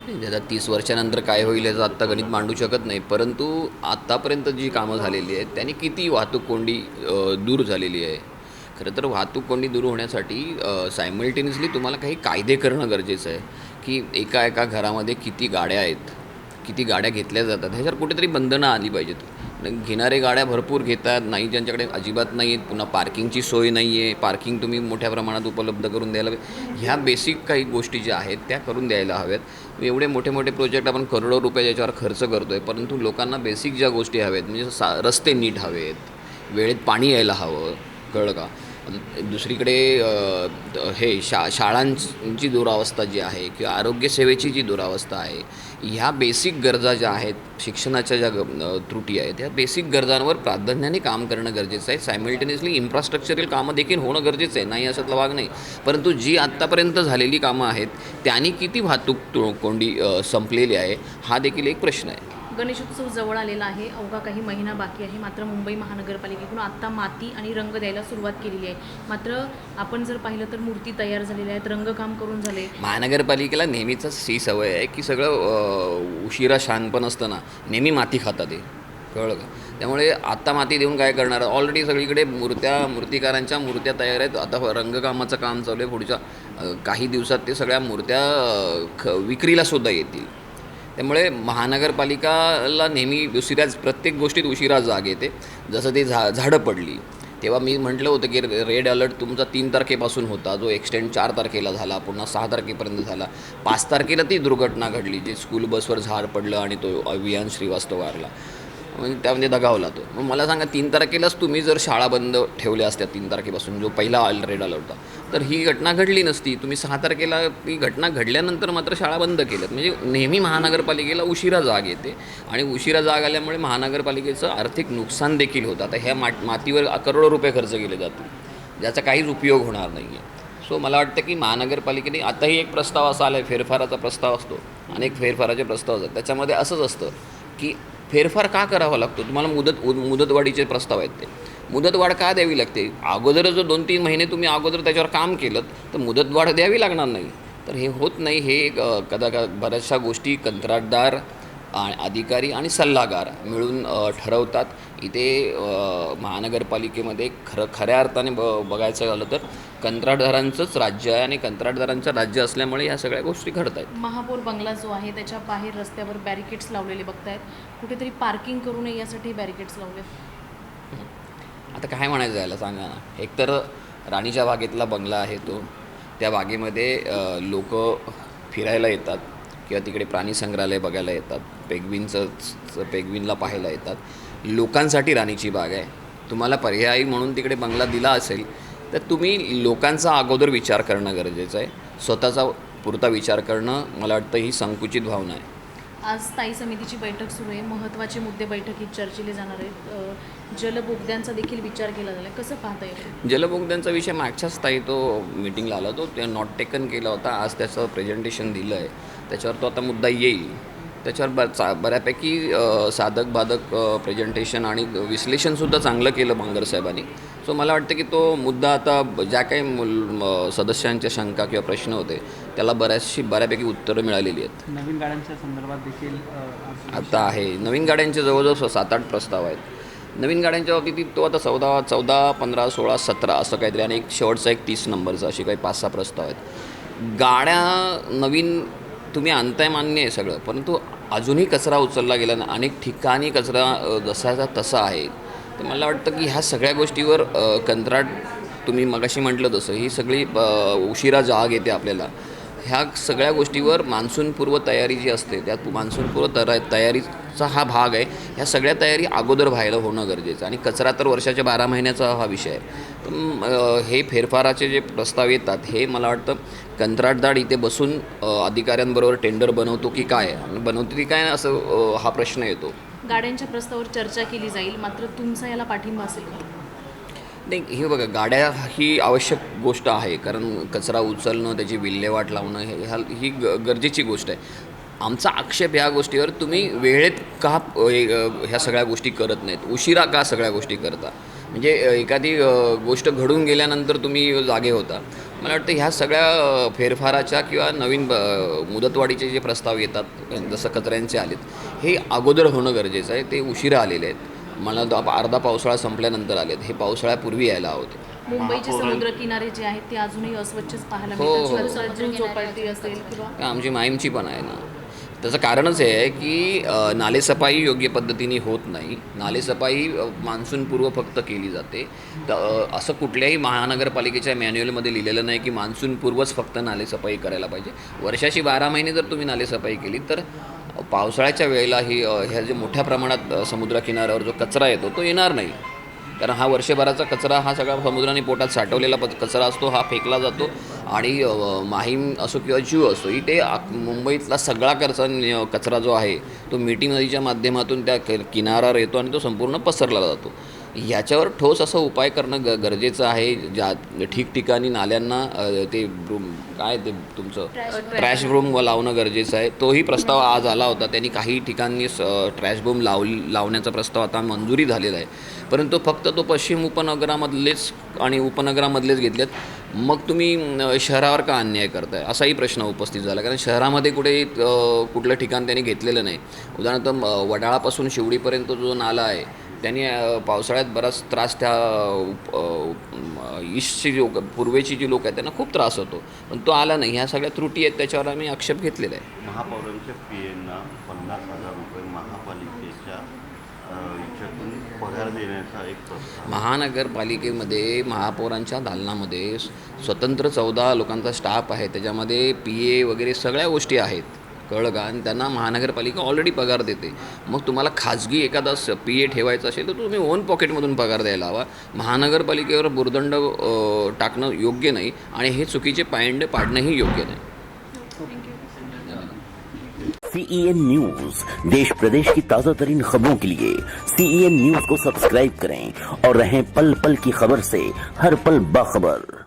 नाही, आता 30 वर्षानंतर काय होईल याचं आत्ता गणित मांडू शकत नाही. परंतु आत्तापर्यंत जी कामं झालेली आहेत त्यांनी किती वाहतूक कोंडी दूर झालेली आहे. खरं तर वाहतूक कोंडी दूर होण्यासाठी सायमल्टेनियसली तुम्हाला काही कायदे करणं गरजेचं आहे, की एका एका घरामध्ये किती गाड्या आहेत, किती गाड्या घेतल्या जातात, ह्याच्यावर कुठेतरी बंधनं आली पाहिजेत. घेणारे गाड्या भरपूर घेतात, नाही ज्यांच्याकडे अजिबात नाही आहेत, पुन्हा पार्किंगची सोय नाही आहे, पार्किंग तुम्ही मोठ्या प्रमाणात उपलब्ध करून द्यायला हवे. ह्या बेसिक काही गोष्टी ज्या आहेत त्या करून द्यायला हव्यात. एवढे मोठे मोठे प्रोजेक्ट आपण करोडो रुपये याच्यावर खर्च करतो आहे, परंतु लोकांना बेसिक ज्या गोष्टी हव्या आहेत म्हणजे रस्ते नीट हवेत, वेळेत पाणी यायला हवं, कळलं का? दुसरीकडे शाळांची दुरावस्था जी आहे किंवा आरोग्यसेवेची जी दुरावस्था आहे, ह्या बेसिक गरजा ज्या आहेत, शिक्षणाच्या ज्या त्रुटी आहेत, त्या बेसिक गरजांवर प्राधान्याने काम करणं गरजेचं आहे. सायमल्टेनियसली इन्फ्रास्ट्रक्चरल कामं देखील होणं गरजेचं आहे, नाही अशातला भाग नाही. परंतु जी आत्तापर्यंत झालेली कामं आहेत त्यांनी किती वाहतूक कोंडी संपलेली आहे, हा देखील एक प्रश्न आहे. गणेशोत्सव जवळ आलेला आहे, अवघा काही महिना बाकी आहे. मात्र मुंबई महानगरपालिकेकडून आत्ता माती आणि रंग द्यायला सुरुवात केलेली आहे. मात्र आपण जर पाहिलं तर मूर्ती तयार झालेल्या आहेत, रंगकाम करून झाले. महानगरपालिकेला नेहमीच ही सवय आहे की सगळं उशिरा शानपण असतं ना, नेहमी माती खातात ते, कळलं का? त्यामुळे आत्ता माती देऊन काय करणार? ऑलरेडी सगळीकडे मूर्तिकारांच्या मूर्त्या तयार आहेत. आता रंगकामाचं काम चालू आहे. पुढच्या काही दिवसात ते सगळ्या मूर्त्या विक्रीलासुद्धा येतील. त्यामुळे महानगरपालिकाला नेहमी प्रत्येक गोष्टीत उशिरा जाग येते. जसं ते झाडं पडली तेव्हा मी म्हटलं होतं की रेड अलर्ट तुमचा 3 तारखेपासून होता, जो एक्सटेंड 4 तारखेला झाला, पुन्हा 6 तारखेपर्यंत झाला. 5 तारखेला ती दुर्घटना घडली, जे स्कूल बसवर झाड पडलं आणि तो अभियान श्रीवास्तव वारला. म्हणजे त्यामध्ये दगावला तो. मग मला सांगा, 3 तारखेलाच तुम्ही जर शाळा बंद ठेवल्या असत्या, 3 तारखेपासून जो पहिला रेड अलर्ट होता, तर ही घटना घडली नसती. तुम्ही 6 तारखेला ही घटना घडल्यानंतर मात्र शाळा बंद केल्यात. म्हणजे नेहमी महानगरपालिकेला उशिरा जाग येते आणि उशिरा जाग आल्यामुळे महानगरपालिकेचं आर्थिक नुकसान देखील होतं. आता ह्या मातीवर करोडो रुपये खर्च केले जातील, ज्याचा काहीच उपयोग होणार नाही आहे. सो मला वाटतं की महानगरपालिकेने आताही एक प्रस्ताव असा आला आहे, फेरफाराचा प्रस्ताव असतो, अनेक फेरफाराचे प्रस्ताव असतात. त्याच्यामध्ये असंच असतं की फेरफार का करावा लागतो? तुम्हाला मुदतवाढीचे प्रस्ताव आहेत, ते मुदतवाढ का द्यावी लागते? अगोदर जो 2-3 महिने तुम्ही अगोदर त्याच्यावर काम केलं तर मुदतवाढ द्यावी लागणार नाही. तर हे होत नाही. हे बऱ्याचशा गोष्टी कंत्राटदार अधिकारी आणि सल्लागार मिळून ठरवतात. इथे महानगरपालिकेमध्ये खऱ्या अर्थाने बघायचं झालं तर कंत्राटदारांचंच राज्य आहे आणि कंत्राटदारांचं राज्य असल्यामुळे ह्या सगळ्या गोष्टी घडत आहेत. महापौर बंगला जो आहे त्याच्या बाहेर रस्त्यावर बॅरिकेड्स लावलेले बघतायत. कुठेतरी पार्किंग करू नये यासाठी बॅरिकेड्स लावले. आता काय म्हणायचं यायला सांगा ना. एकतर राणीच्या बागेतला बंगला आहे तो, त्या बागेमध्ये लोक फिरायला येतात किंवा तिकडे प्राणी संग्रहालय बघायला येतात, पेंग्विनला पाहायला येतात. लोकांसाठी राणीची बाग आहे. तुम्हाला पर्यायी म्हणून तिकडे बंगला दिला असेल तर तुम्ही लोकांचा अगोदर विचार करणं गरजेचं आहे. स्वतःचा पुरता विचार करणं मला वाटतं ही संकुचित भावना आहे. आज स्थायी समितीची बैठक सुरू आहे. महत्त्वाचे मुद्दे बैठकीत चर्चिले जाणार आहेत. जलबोगद्यांचा देखील विचार केला झाला आहे. कसं पाहता येईल? जलबोगद्यांचा विषय मागच्या स्थायी तो मीटिंगला आला होता, ते नॉट टेकन केला होता. आज त्याचं प्रेझेंटेशन दिलं आहे, त्याच्यावर तो आता मुद्दा येईल. त्याच्यावर बऱ्यापैकी साधक बाधक प्रेझेंटेशन आणि विश्लेषणसुद्धा चांगलं केलं बांगर साहेबांनी. सो मला वाटतं की तो मुद्दा आता ज्या काही सदस्यांच्या शंका किंवा प्रश्न होते त्याला बऱ्यापैकी उत्तरं मिळालेली आहेत. नवीन गाड्यांच्या संदर्भात देखील आता आहे. नवीन गाड्यांचे जवळजवळ 7-8 प्रस्ताव आहेत. नवीन गाड्यांच्या बाबतीत तो आता 14, 15, 16, 17 असं काहीतरी, आणि एक शेवटचा 30 नंबरचा, असे काही 5-6 प्रस्ताव आहेत. गाड्या नवीन तुम्ही आणताय, मान्य आहे सगळं, परंतु अजूनही कचरा उचलला गेला नाही. अनेक ठिकाणी कचरा जसाचा तसा आहे. तर मला वाटतं की ह्या सगळ्या गोष्टीवर कंत्राट, तुम्ही मगाशी म्हटलं तसं, ही सगळी उशिरा जाग येते आपल्याला. ह्या सगळ्या गोष्टीवर मान्सूनपूर्व तयारी जी असते, त्यात मान्सूनपूर्व तयारीचा हा भाग आहे. ह्या सगळ्या तयारी अगोदर व्हायला होणं गरजेचं. आणि कचरा तर वर्षाच्या 12 महिन्याचा हा विषय आहे. तर हे फेरफाराचे जे प्रस्ताव येतात हे मला वाटतं कंत्राटदार इथे बसून अधिकाऱ्यांबरोबर टेंडर बनवतो की काय, आणि बनवतो की काय असं हा प्रश्न येतो. गाड्यांच्या प्रस्तावावर चर्चा केली जाईल, मात्र तुमचा याला पाठिंबा असेल का? नाही, हे बघा, गाड्या ही आवश्यक गोष्ट आहे, कारण कचरा उचलणं, त्याची विल्हेवाट लावणं ही गरजेची गोष्ट आहे. आमचा आक्षेप ह्या गोष्टीवर, तुम्ही वेळेत का ह्या सगळ्या गोष्टी करत नाहीत, उशिरा का सगळ्या गोष्टी करता. म्हणजे एखादी गोष्ट घडून गेल्यानंतर तुम्ही जागे होता. मला वाटतं ह्या सगळ्या फेरफाराच्या किंवा नवीन मुदतवाढीचे जे प्रस्ताव येतात जसं कचऱ्यांचे आलेत हे अगोदर होणं गरजेचं आहे. ते उशिरा आलेले आहेत. मला अर्धा पावसाळा संपल्यानंतर आलेत. हे पावसाळ्यापूर्वी यायला होते. मुंबईचे समुद्रकिनारे जे आहेत ते अजूनही अस्वच्छच पाहायला हो, हो. मिळतात. जुहू चौपाटी असेल किंवा आमची माहीमची पण आहे ना. त्याचं कारणच हे आहे की नालेसफाई योग्य पद्धतीने होत नाही. नालेसफाई मान्सूनपूर्व फक्त केली जाते. तर असं कुठल्याही महानगरपालिकेच्या मॅन्युअलमध्ये लिहिलेलं नाही की मान्सूनपूर्वच फक्त नालेसफाई करायला पाहिजे. वर्षाची 12 महिने जर तुम्ही नालेसफाई केली तर पावसाळ्याच्या वेळेला ह्या जे मोठ्या प्रमाणात समुद्रकिनाऱ्यावर जो कचरा येतो तो येणार नाही. कारण हा वर्षभराचा कचरा हा सगळा समुद्राने पोटात साठवलेला कचरा असतो. हा फेकला जातो आणि माहीम असो किंवा जीव असो इथे मुंबईतला सगळा कचरा जो आहे तो मिठी नदीच्या माध्यमातून त्या किनाऱ्यावर येतो आणि तो संपूर्ण पसरला जातो. ह्याच्यावर ठोस असा उपाय करणं गरजेचं आहे. ज्या ठिकठिकाणी नाल्यांना ते काय ते तुमचं ट्रॅश बूम लावणं गरजेचं आहे. तोही प्रस्ताव आज आला होता. त्यांनी काही ठिकाणी ट्रॅश बूम लावण्याचा प्रस्ताव आता मंजुरी झालेला आहे. परंतु फक्त तो पश्चिम उपनगरामधलेच आणि उपनगरामधलेच घेतलेत. मग तुम्ही शहरावर का अन्याय करताय असाही प्रश्न उपस्थित झाला. कारण शहरामध्ये कुठलं ठिकाण त्यांनी घेतलेलं नाही. उदाहरणार्थ वडाळापासून शिवडीपर्यंत जो नाला आहे त्यांनी पावसाळ्यात बराच त्रास त्या ईस्टची पूर्वेची जी लोक आहेत त्यांना खूप त्रास होतो. पण तो आला नाही. ह्या सगळ्या त्रुटी आहेत. त्याच्यावर आम्ही आक्षेप घेतलेला आहे. महापौरांच्या पीएंना 50,000 रुपये महापालिकेच्या याच्यातून पगार देण्याचा एक प्रस्ताव. महानगरपालिकेमध्ये महापौरांच्या दालनामध्ये स्वतंत्र 14 लोकांचा स्टाफ आहे. त्याच्यामध्ये PA वगैरे सगळ्या गोष्टी आहेत. कळलं का? आणि त्यांना महानगरपालिका ऑलरेडी पगार देते. मग तुम्हाला खाजगी एखादा PA ठेवायचा असेल तर तुम्ही ओन पॉकेटमधून पगार द्यायला हवा. महानगरपालिकेवर भुर्दंड टाकणं योग्य नाही आणि हे चुकीचे पायंडे पाडणंही योग्य नाही. CEN न्यूज देश प्रदेश की ताज़ा तरीन खबरों के लिए CEN न्यूज को सब्सक्राइब करें और रहें पल पल की खबर से हर पल बाखबर.